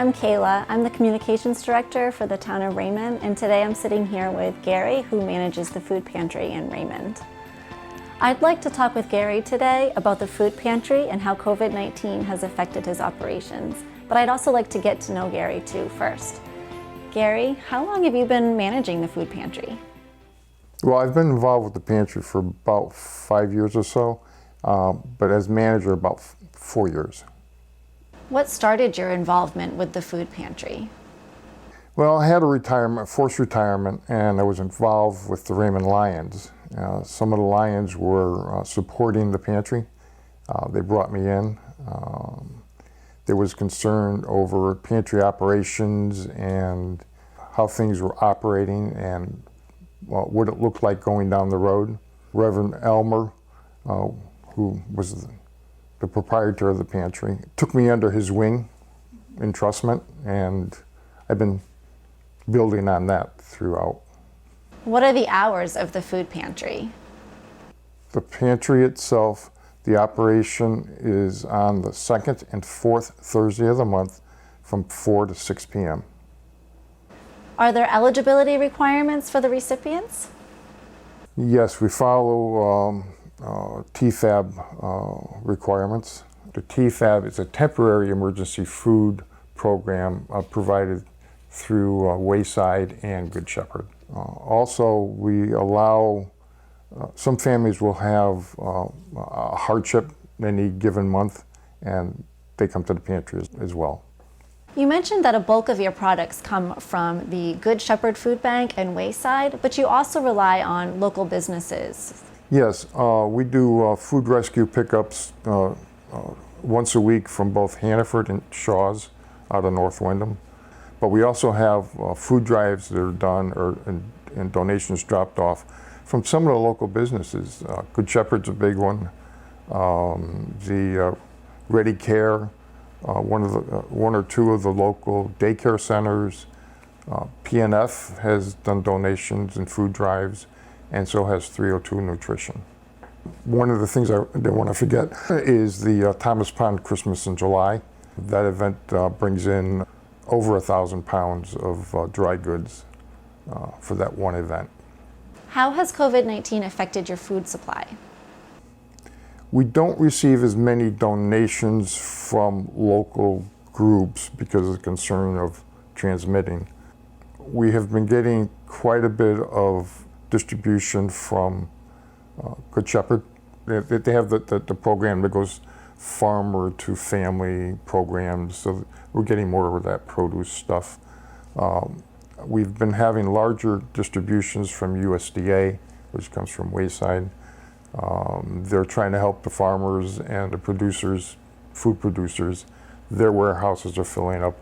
I'm Kayla. I'm the Communications Director for the town of Raymond, and today I'm sitting here with Gary, who manages the food pantry in Raymond. I'd like to talk with Gary today about the food pantry and how COVID-19 has affected his operations, but I'd also like to get to know Gary too first. Gary, how long have you been managing the food pantry? Well, I've been involved with the pantry for about 5 years or so, but as manager about 4 years. What started your involvement with the food pantry? Well, I had a forced retirement, and I was involved with the Raymond Lions. Some of the Lions were supporting the pantry. They brought me in. There was concern over pantry operations and how things were operating and what it looked like going down the road. Reverend Elmer, who was the proprietor of the pantry, took me under his wing, entrustment, and I've been building on that throughout. What are the hours of the food pantry? The pantry itself, the operation is on the second and fourth Thursday of the month from 4 to 6 p.m. Are there eligibility requirements for the recipients? Yes, we follow TFAB requirements. The TFAB is a temporary emergency food program provided through Wayside and Good Shepherd. Also, we allow, some families will have a hardship in any given month, and they come to the pantry as well. You mentioned that a bulk of your products come from the Good Shepherd Food Bank and Wayside, but you also rely on local businesses. Yes, we do food rescue pickups once a week from both Hannaford and Shaw's out of North Windham. But we also have food drives that are done and donations dropped off from some of the local businesses. Good Shepherd's a big one. The Ready Care, one or two of the local daycare centers. PNF has done donations and food drives, and so has 302 Nutrition. One of the things I didn't want to forget is the Thomas Pond Christmas in July. That event brings in over 1,000 pounds of dry goods for that one event. How has COVID-19 affected your food supply? We don't receive as many donations from local groups because of the concern of transmitting. We have been getting quite a bit of distribution from Good Shepherd. They have the program that goes farmer to family programs, so we're getting more of that produce stuff. We've been having larger distributions from USDA, which comes from Wayside. They're trying to help the farmers and the producers, food producers. Their warehouses are filling up.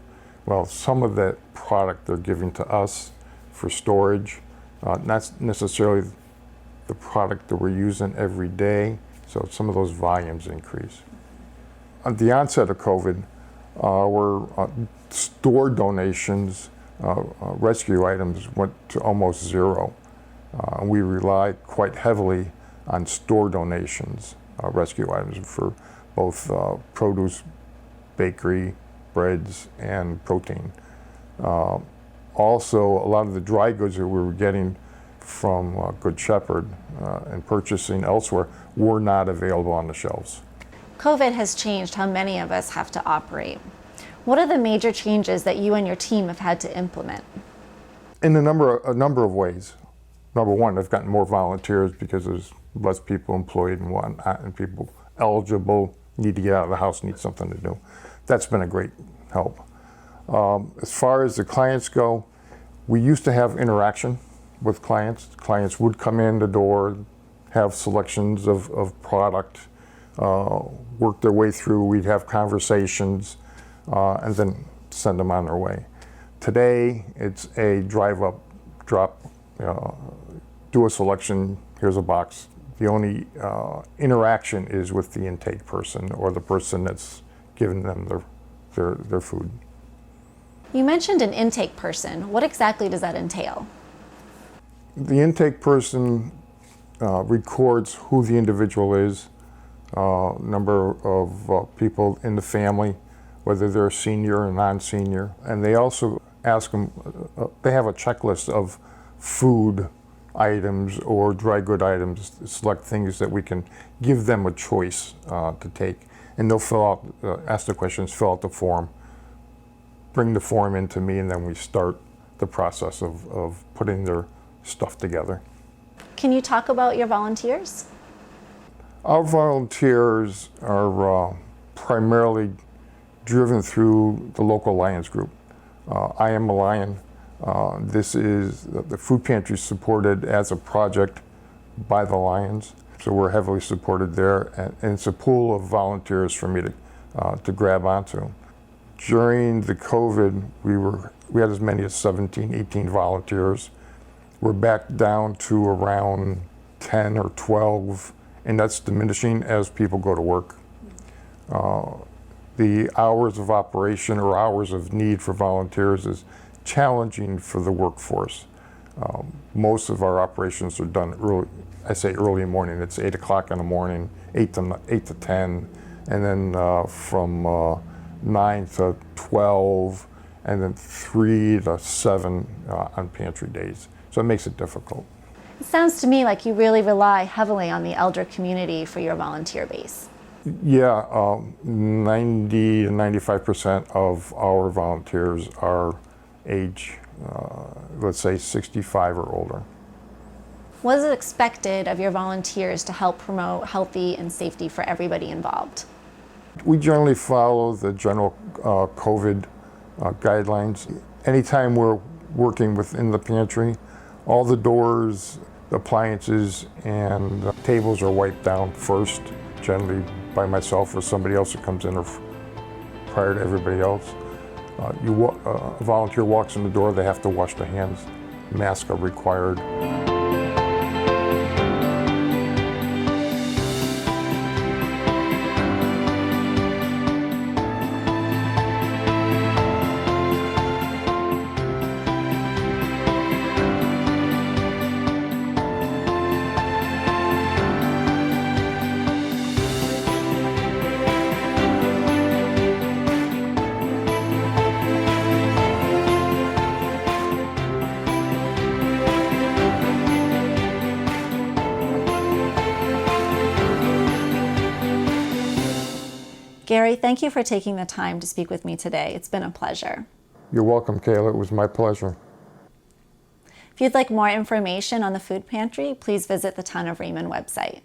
Well, some of that product they're giving to us for storage, not necessarily the product that we're using every day, so some of those volumes increase. At the onset of COVID, our store donations, rescue items went to almost zero. We rely quite heavily on store donations, rescue items for both produce, bakery, breads, and protein. Also, a lot of the dry goods that we were getting from Good Shepherd and purchasing elsewhere were not available on the shelves. COVID has changed how many of us have to operate. What are the major changes that you and your team have had to implement? In a number of ways. Number one, I've gotten more volunteers because there's less people employed and whatnot, and people eligible, need to get out of the house, need something to do. That's been a great help. As far as the clients go, we used to have interaction with clients. Clients would come in the door, have selections of product, work their way through, we'd have conversations, and then send them on their way. Today, it's a drive up, drop, do a selection, here's a box. The only interaction is with the intake person or the person that's giving them their food. You mentioned an intake person. What exactly does that entail? The intake person records who the individual is, number of people in the family, whether they're a senior or non-senior. And they also ask them, they have a checklist of food items or dry good items, select things that we can give them a choice to take. And they'll fill out, ask the questions, fill out the form, bring the form in to me, and then we start the process of putting their stuff together. Can you talk about your volunteers? Our volunteers are primarily driven through the local Lions group. I am a Lion. This is, the food pantry is supported as a project by the Lions, so we're heavily supported there, and it's a pool of volunteers for me to grab onto. During the COVID, we had as many as 17, 18 volunteers. We're back down to around 10 or 12, and that's diminishing as people go to work. The hours of operation or hours of need for volunteers is challenging for the workforce. Most of our operations are done early, I say early morning, it's 8 o'clock in the morning, 8 to 10, and then from 9 to 12, and then 3 to 7 on pantry days. So it makes it difficult. It sounds to me like you really rely heavily on the elder community for your volunteer base. Yeah, 90 to 95% of our volunteers are age, let's say 65 or older. What is expected of your volunteers to help promote healthy and safety for everybody involved? We generally follow the general COVID guidelines. Anytime we're working within the pantry, all the doors, appliances, and tables are wiped down first, generally by myself or somebody else that comes in or prior to everybody else. A volunteer walks in the door, they have to wash their hands. Masks are required. Gary, thank you for taking the time to speak with me today. It's been a pleasure. You're welcome, Kayla. It was my pleasure. If you'd like more information on the food pantry, please visit the Town of Raymond website.